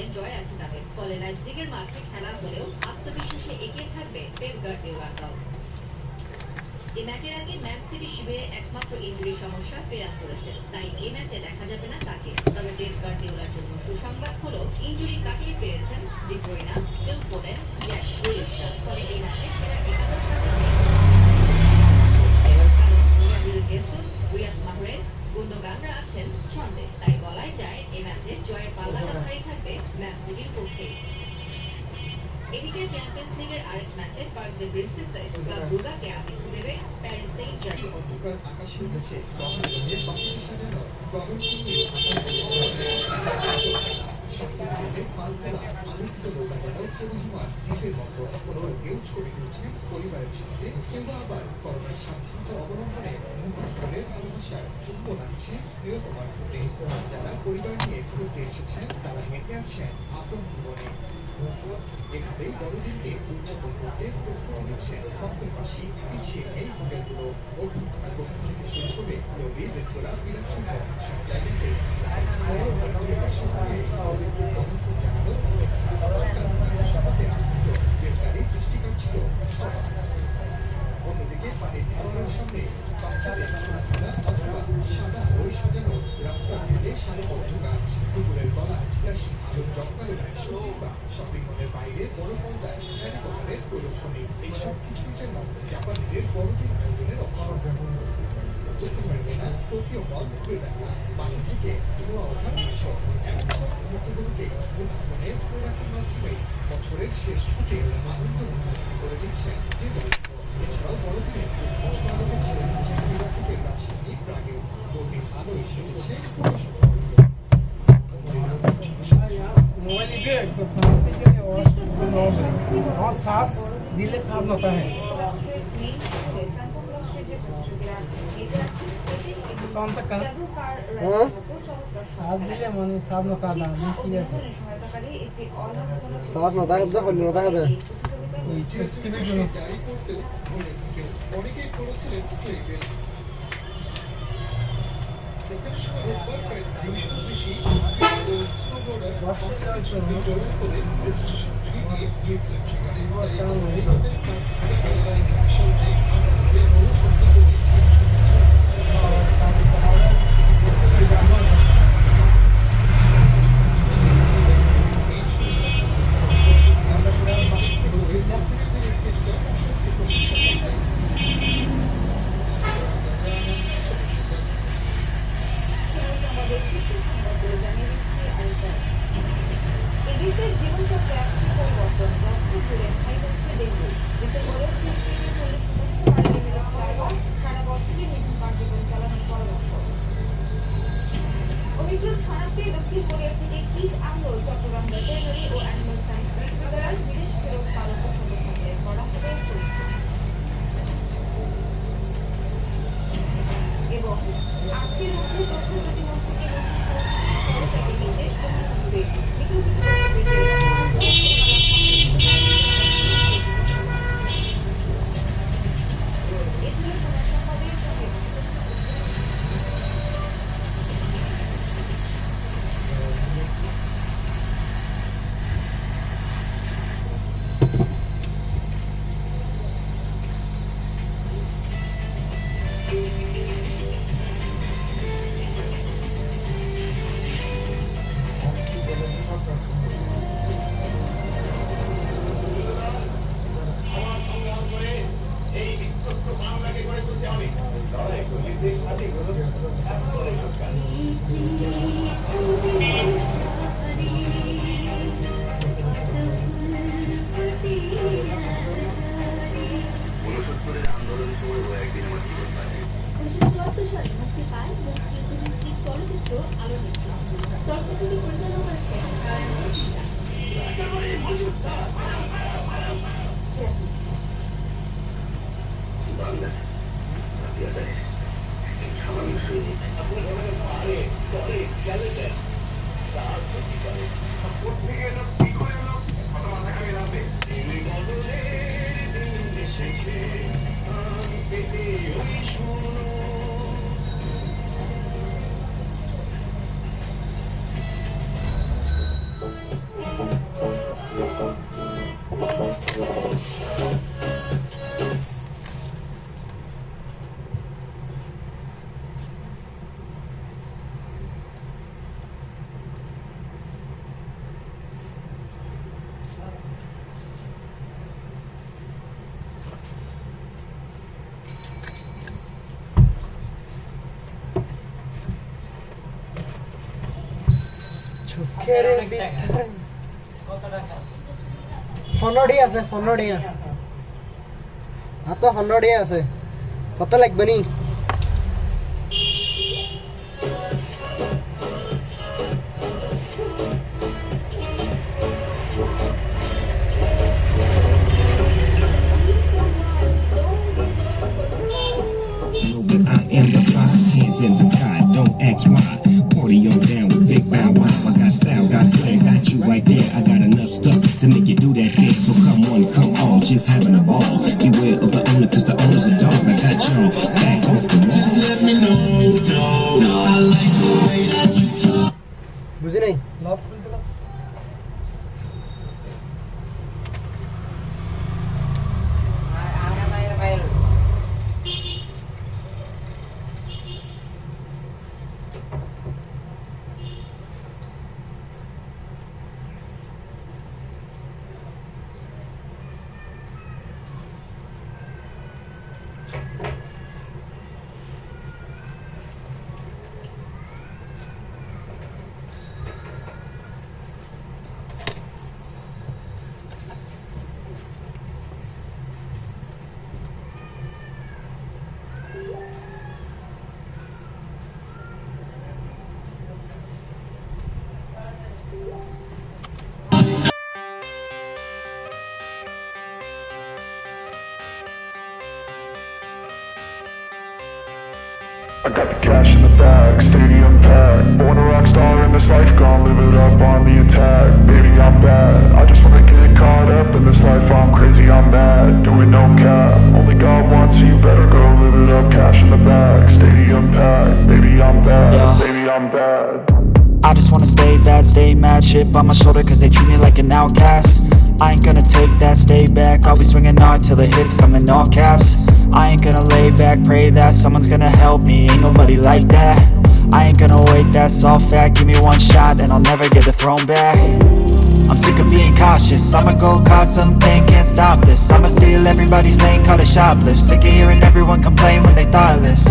ম্যাচে জয় আছে তাদের। ফলে লাইপজিগের মাঠে খেলা হলেও আত্মবিশ্বাসে এগিয়ে থাকবে পেপ গার্দিওলারাও। এই ম্যাচের আগে ম্যান সিটি শিবিরে একমাত্র ইনজুরি সমস্যা ফেরান করেছে, তাই এই ম্যাচে দেখা যাবে না তাকে। তবে পেপ গার্দিওলার জন্য সুসংবাদ হলো ইনজুরি কাটিয়ে ফিরেছেন De Bruyne, Phil Foden, Jack Grealish. ফলে এই ম্যাচে সেরা 11 রিয়াদ মাহরেজ, গুন্দোগানরা আছেন ছন্দে। তাই বলাই যায় এই ম্যাচে জয়ের পাল্লাটা ভারী থাকবে ম্যান সিটির পক্ষেই। এদিকে চ্যাম্পিয়ন্স লিগের আরেক ম্যাচে পার্ক দে প্রিন্সেসে ক্লাব ব্রুগাকে আতিথ্য দেবে প্যারিস সেন্ট জার্মান। পরিবারের সাথে কিংবা আবার করোনার সাবধানতা অবলম্বনে মুখোশের ভালোবাসার যোগ্য রাখছে প্রিয়তমার প্রতি। যারা পরিবার নিয়ে ঘুরতে এসেছেন তারা মেতে আছেন আপন জীবনে। এভাবে বড়দিনকে উদযাপন করতে প্রস্তুতি নিচ্ছে পাশাপাশি পিছিয়ে নেই হোটেলগুলো। অভ্যন্তর থেকে শুরু করে লবি, রেস্তোরাঁ, বিলাসসহ সব জায়গাতে অন্যদিকে পানির ধারণার সামনে বাচ্চাদের খেলা অথবা সাদা ওই সাজানো রাস্তা ঘেরে সারিবদ্ধ গাছ, পুকুরের গলায় আলোর জঙ্গলের বা শপিং মলের বাইরে বড় পর্দায় হ্যারিপটারের প্রদর্শনী, এই সব কিছুই যেন জাপানিদের বড়দিন আয়োজনের অংশ। করতে পারবে না টোকিও মল ঘুরে দেখা, বাসা থেকে ধোয়া ওঠার দৃশ্য, এমন মুহূর্তগুলোকে উদ্ভাবনে ধরে রাখার মাধ্যমে বছরের শেষ ছুটে আনন্দ অনুভূতি করে দিচ্ছেন যে দরিদ্র। এছাড়াও বড়দিনে চাকরিবাকীদের রাজধানী প্রাগে বর্ণিল আলো এসে উঠছে और सांस दिले सांस होता है सांस दिले মানে सांस होता है ঠিক আছে सांस होता है तो होता है ওই টিভির জন্য অনেকেই করেছিলেন এদেশের জীবনচক্রে একটি পরিবর্তন বছর জুড়ে ছাই হচ্ছে ডেঙ্গু। ডিসেম্বরের 30 দিনের মধ্যে সমস্ত চোখের ভিতরে 15 আছে 15 তো 15 আছে কত লাগবে নি I am the fire, hands in the sky, don't ask why. Party on down with Big Bow Wow. I got style, got flair, got you right there. I got enough stuff to make you do that thing. So come on, just having a ball. Beware of the owner, cause the owner's a dog. I got y'all back off the wall. Just let me know, no, I like the way that you talk. বুঝি নাই I got the cash in the bag, stadium packed. Born a rock star in this life, gonna live it up on the attack. Baby, I'm bad, I just wanna get caught up in this life. I'm crazy, I'm mad, doing no cap. Only God wants you, better go live it up. Cash in the bag, stadium packed. Baby, I'm bad, baby, I'm bad. I just wanna stay bad, stay mad. Chip on my shoulder cause they treat me like an outcast. I ain't gonna take that, stay back. I'll be swinging hard till the hits come in all caps. I ain't gonna lay back, pray that someone's gonna help me. Ain't nobody like that. I ain't gonna wait, that's all fact. Give me one shot and I'll never get the throne back. I'm sick of being cautious, I'ma go cause some pain, can't stop this. I'ma steal everybody's lane, call it shoplift. Sick of hearing everyone complain when they thoughtless.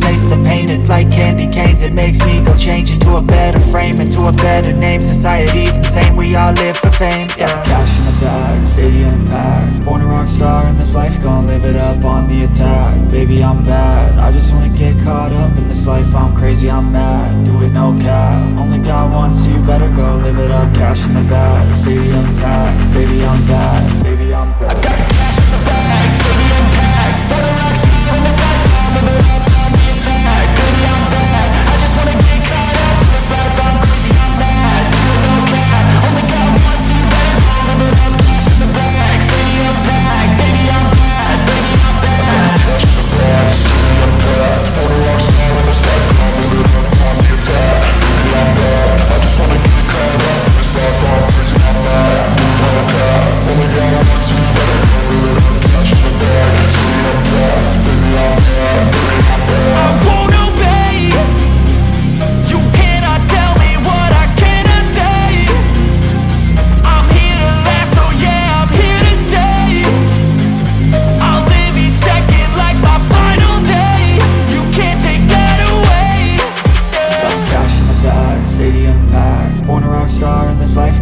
Taste the pain, it's like candy canes. It makes me go change into a better frame, into a better name. Society's insane, we all live for fame, yeah. Cash in the bag, stadium packed. Born a rock star in this life, gonna live it up on the attack. Baby, I'm bad, I just wanna get caught up in this life. I'm crazy, I'm mad, do it no cap. Only God wants you, better go live it up. Cash in the bag, stadium packed. Baby, I'm bad, baby, I'm bad. I got the cash in the bag, stadium packed. Born a rock star in this life, gonna live it up on the attack. Baby, I'm bad, I just wanna get caught up in this life. I'm crazy, I'm mad, do it no cap. Only God wants you, better go live it up. Cash in the bag, stadium packed. Baby, I'm bad, baby, I'm bad. Cash in the bag, stadium packed. Born a rock star in this life, gonna live it up on the attack. Baby, I'm bad, I just wanna get caught up in this life. I'm crazy, I'm mad, do it no cap. Only God wants you, better go live it up. Cash in the bag, stadium packed. Baby, I'm bad, baby, I'm bad. I won't obey. You cannot tell me what I cannot say. I'm here to last, so yeah, I'm here to stay. I'll live each second like my final day. You can't take that away. Yeah. Cash in the bag, stadium packed. Born a rock star in this life.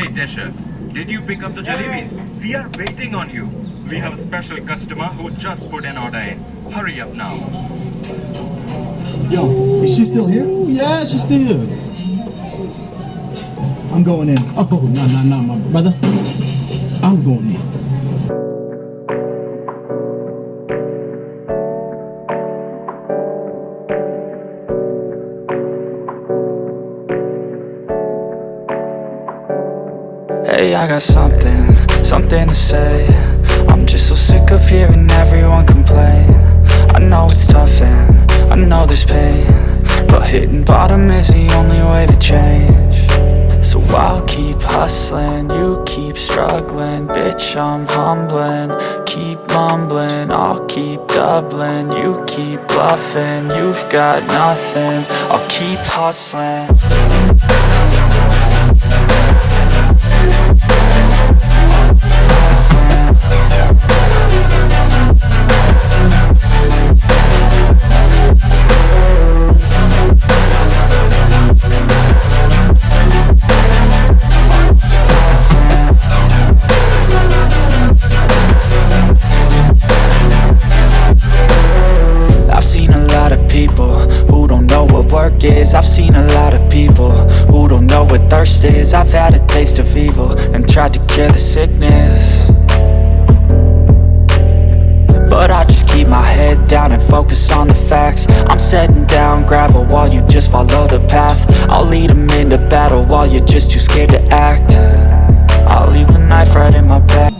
Hey Desha, did you pick up the jalebi? We are waiting on you. We have a special customer who just put an order in. Hurry up now. Yo, is she still here? Yeah, she's still here. I'm going in. Oh, no, my brother. I'm going in. Hey, I got something to say. I'm just so sick of hearing everyone complain. I know it's tough and I know there's pain, but hitting bottom is the only way to change. So I'll keep hustling, you keep struggling. Bitch, I'm humbling, keep mumbling. I'll keep doubling, you keep bluffing. You've got nothing, I'll keep hustling. I've seen a lot of people who don't know what work is. I've seen a lot of people who don't know what thirst is. I've had a taste of evil and tried to cure the sickness, but I just keep my head down and focus on the facts. I'm setting down gravel while you just follow the path. I'll lead them into battle while you're just too scared to act. I'll leave the knife right in my back.